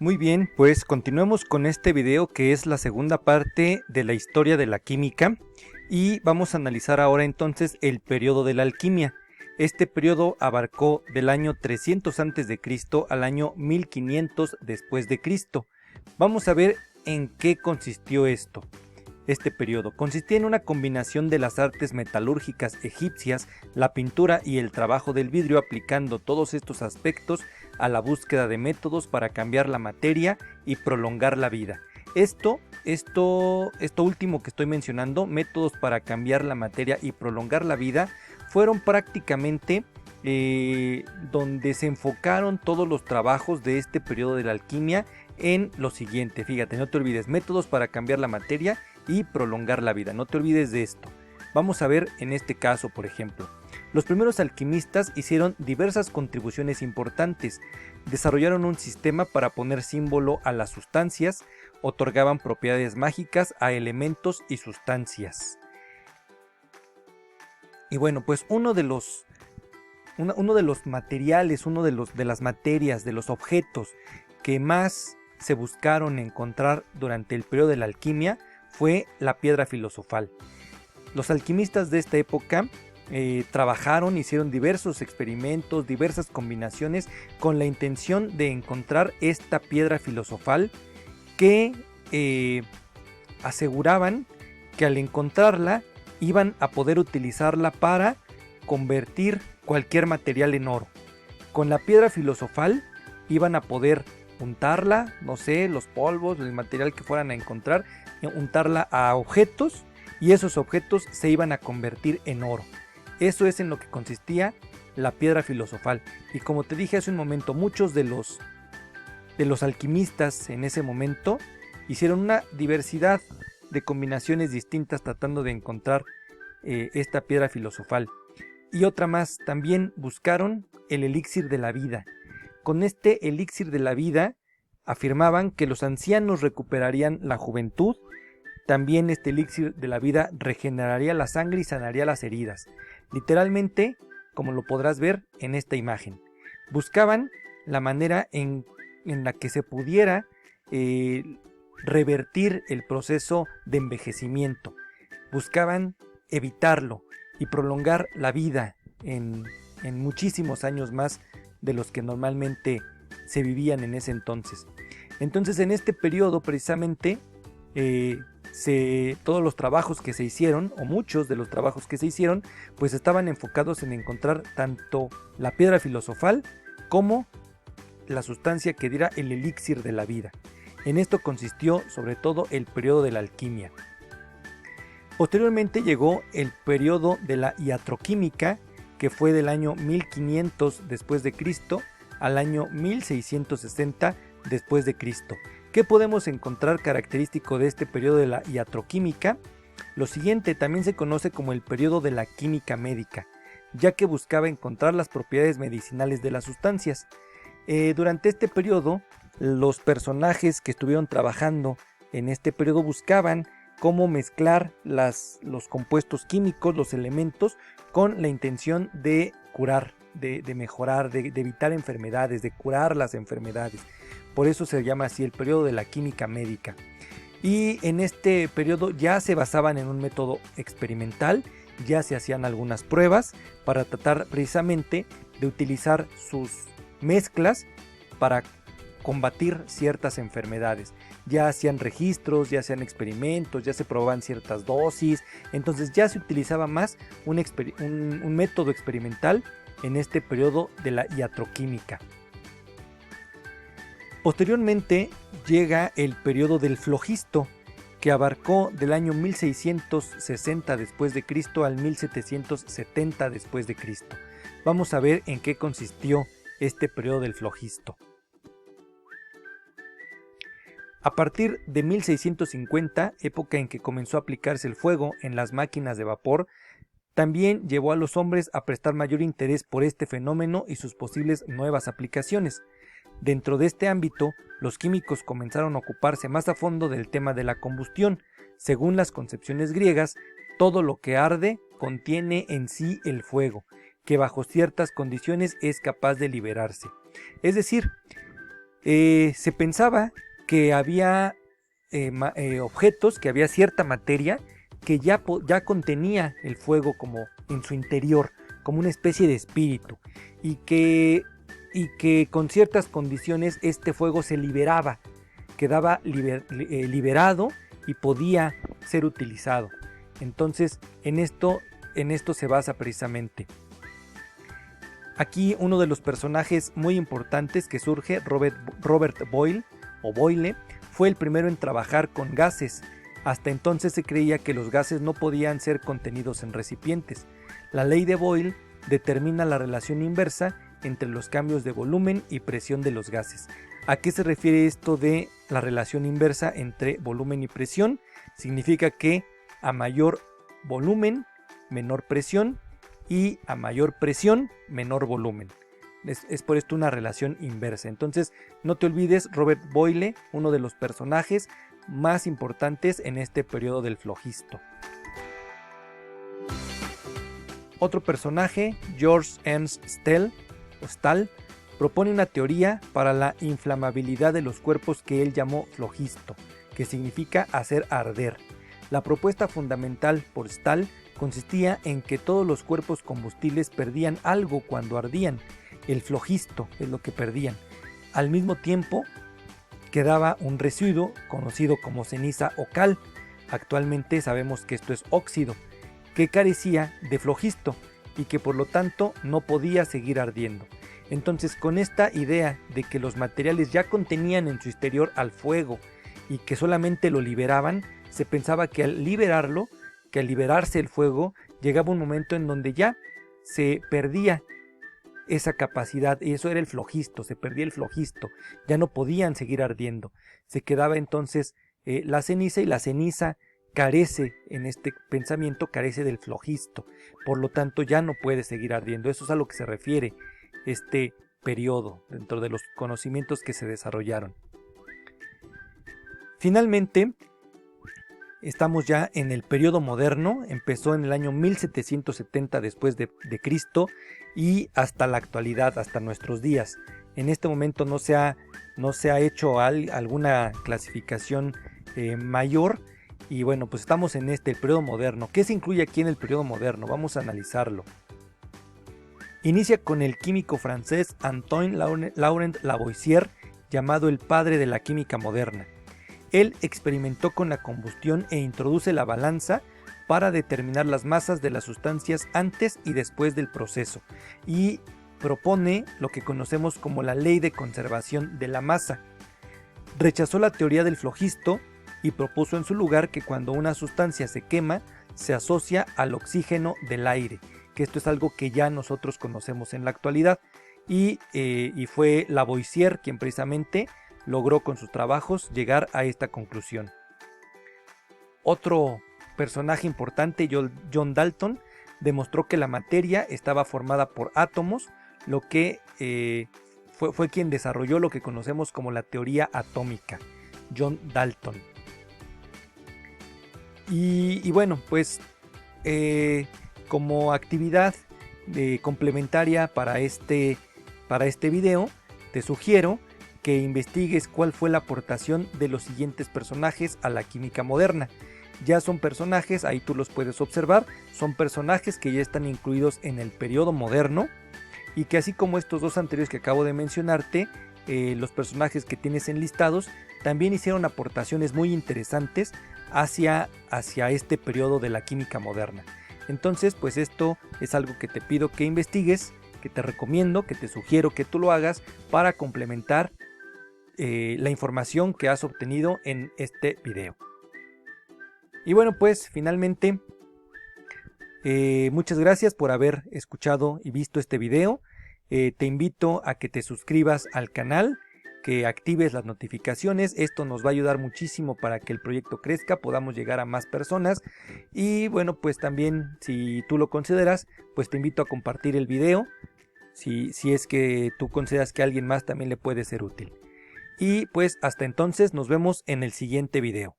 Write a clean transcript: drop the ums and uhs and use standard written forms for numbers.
Muy bien, pues continuemos con este video que es la segunda parte de la historia de la química y vamos a analizar ahora entonces el periodo de la alquimia. Este periodo abarcó del año 300 a.C. al año 1500 después de Cristo. Vamos a ver en qué consistió esto. Este periodo consistía en una combinación de las artes metalúrgicas egipcias, la pintura y el trabajo del vidrio, aplicando todos estos aspectos a la búsqueda de métodos para cambiar la materia y prolongar la vida. Esto último que estoy mencionando, métodos para cambiar la materia y prolongar la vida, fueron prácticamente donde se enfocaron todos los trabajos de este periodo de la alquimia en lo siguiente. Fíjate, no te olvides, métodos para cambiar la materia y prolongar la vida, no te olvides de esto. Vamos a ver en este caso, por ejemplo, los primeros alquimistas hicieron diversas contribuciones importantes, desarrollaron un sistema para poner símbolo a las sustancias, otorgaban propiedades mágicas a elementos y sustancias. Y bueno, pues uno de los materiales, de las materias, de los objetos que más se buscaron encontrar durante el periodo de la alquimia fue la piedra filosofal. Los alquimistas de esta época trabajaron, hicieron diversos experimentos, diversas combinaciones con la intención de encontrar esta piedra filosofal que aseguraban que al encontrarla iban a poder utilizarla para convertir cualquier material en oro. Con la piedra filosofal iban a poder untarla, no sé, los polvos, el material que fueran a encontrar, untarla a objetos y esos objetos se iban a convertir en oro. Eso es en lo que consistía la piedra filosofal. Y como te dije hace un momento, muchos de los alquimistas en ese momento hicieron una diversidad de combinaciones distintas tratando de encontrar esta piedra filosofal. Y otra más, también buscaron el elixir de la vida. Con este elixir de la vida afirmaban que los ancianos recuperarían la juventud. También este elixir de la vida regeneraría la sangre y sanaría las heridas. Literalmente, como lo podrás ver en esta imagen. Buscaban la manera en la que se pudiera revertir el proceso de envejecimiento. Buscaban evitarlo y prolongar la vida en muchísimos años más de los que normalmente se vivían en ese entonces. Entonces, en este periodo precisamente todos los trabajos que se hicieron, o muchos de los trabajos que se hicieron, pues estaban enfocados en encontrar tanto la piedra filosofal como la sustancia que diera el elixir de la vida. En esto consistió sobre todo el periodo de la alquimia. Posteriormente llegó el periodo de la iatroquímica, que fue del año 1500 después de Cristo al año 1660 después de Cristo. ¿Qué podemos encontrar característico de este periodo de la iatroquímica? Lo siguiente también se conoce como el periodo de la química médica, ya que buscaba encontrar las propiedades medicinales de las sustancias. Durante este periodo, los personajes que estuvieron trabajando en este periodo buscaban cómo mezclar los compuestos químicos, los elementos, con la intención de curar, de mejorar, de evitar enfermedades, de curar las enfermedades. Por eso se llama así el periodo de la química médica. Y en este periodo ya se basaban en un método experimental, ya se hacían algunas pruebas para tratar precisamente de utilizar sus mezclas para combatir ciertas enfermedades. Ya hacían registros, ya hacían experimentos, ya se probaban ciertas dosis, entonces ya se utilizaba más un método experimental en este periodo de la iatroquímica. Posteriormente llega el periodo del flogisto, que abarcó del año 1660 después de Cristo al 1770 después de Cristo. Vamos a ver en qué consistió este periodo del flogisto. A partir de 1650, época en que comenzó a aplicarse el fuego en las máquinas de vapor, también llevó a los hombres a prestar mayor interés por este fenómeno y sus posibles nuevas aplicaciones. Dentro de este ámbito, los químicos comenzaron a ocuparse más a fondo del tema de la combustión. Según las concepciones griegas, todo lo que arde contiene en sí el fuego, que bajo ciertas condiciones es capaz de liberarse. Es decir, Se pensaba que había objetos, que había cierta materia que ya contenía el fuego como en su interior, como una especie de espíritu, y que con ciertas condiciones este fuego se liberaba, quedaba liberado y podía ser utilizado. Entonces en esto se basa precisamente. Aquí uno de los personajes muy importantes que surge, Robert Boyle, o Boyle, fue el primero en trabajar con gases. Hasta entonces se creía que los gases no podían ser contenidos en recipientes. La ley de Boyle determina la relación inversa entre los cambios de volumen y presión de los gases. ¿A qué se refiere esto de la relación inversa entre volumen y presión? Significa que a mayor volumen, menor presión, y a mayor presión, menor volumen. Es por esto una relación inversa. Entonces, no te olvides, Robert Boyle, uno de los personajes más importantes en este periodo del flogisto. Otro personaje, George Ernst Stahl, propone una teoría para la inflamabilidad de los cuerpos que él llamó flogisto, que significa hacer arder. La propuesta fundamental por Stahl consistía en que todos los cuerpos combustibles perdían algo cuando ardían. El flogisto es lo que perdían. Al mismo tiempo quedaba un residuo conocido como ceniza o cal. Actualmente sabemos que esto es óxido, que carecía de flogisto y que por lo tanto no podía seguir ardiendo. Entonces, con esta idea de que los materiales ya contenían en su exterior al fuego y que solamente lo liberaban, se pensaba que al liberarlo, que al liberarse el fuego, llegaba un momento en donde ya se perdía esa capacidad, y eso era el flogisto, se perdía el flogisto, ya no podían seguir ardiendo, se quedaba entonces la ceniza, y la ceniza carece, en este pensamiento, carece del flogisto, por lo tanto ya no puede seguir ardiendo. Eso es a lo que se refiere este periodo dentro de los conocimientos que se desarrollaron. Finalmente, estamos ya en el periodo moderno. Empezó en el año 1770 después de Cristo y hasta la actualidad, hasta nuestros días. En este momento no se ha hecho alguna clasificación mayor, y bueno, pues estamos en el periodo moderno. ¿Qué se incluye aquí en el periodo moderno? Vamos a analizarlo. Inicia con el químico francés Antoine Laurent Lavoisier, llamado el padre de la química moderna. Él experimentó con la combustión e introduce la balanza para determinar las masas de las sustancias antes y después del proceso, y propone lo que conocemos como la ley de conservación de la masa. Rechazó la teoría del flogisto y propuso en su lugar que cuando una sustancia se quema, se asocia al oxígeno del aire, que esto es algo que ya nosotros conocemos en la actualidad, y fue Lavoisier quien precisamente logró con sus trabajos llegar a esta conclusión. Otro personaje importante, John Dalton, demostró que la materia estaba formada por átomos, lo que fue quien desarrolló lo que conocemos como la teoría atómica, John Dalton. Y bueno, pues como actividad complementaria para este video, te sugiero que investigues cuál fue la aportación de los siguientes personajes a la química moderna. Ya son personajes, ahí tú los puedes observar, son personajes que ya están incluidos en el periodo moderno, y que así como estos dos anteriores que acabo de mencionarte, los personajes que tienes enlistados también hicieron aportaciones muy interesantes hacia este periodo de la química moderna. Entonces, pues esto es algo que te pido que investigues, que te recomiendo, que te sugiero que tú lo hagas para complementar la información que has obtenido en este video. Y bueno, pues finalmente, muchas gracias por haber escuchado y visto este video. Te invito a que te suscribas al canal, que actives las notificaciones. Esto nos va a ayudar muchísimo para que el proyecto crezca, podamos llegar a más personas. Y bueno, pues también, si tú lo consideras, pues te invito a compartir el video, si es que tú consideras que a alguien más también le puede ser útil. Y pues hasta entonces nos vemos en el siguiente video.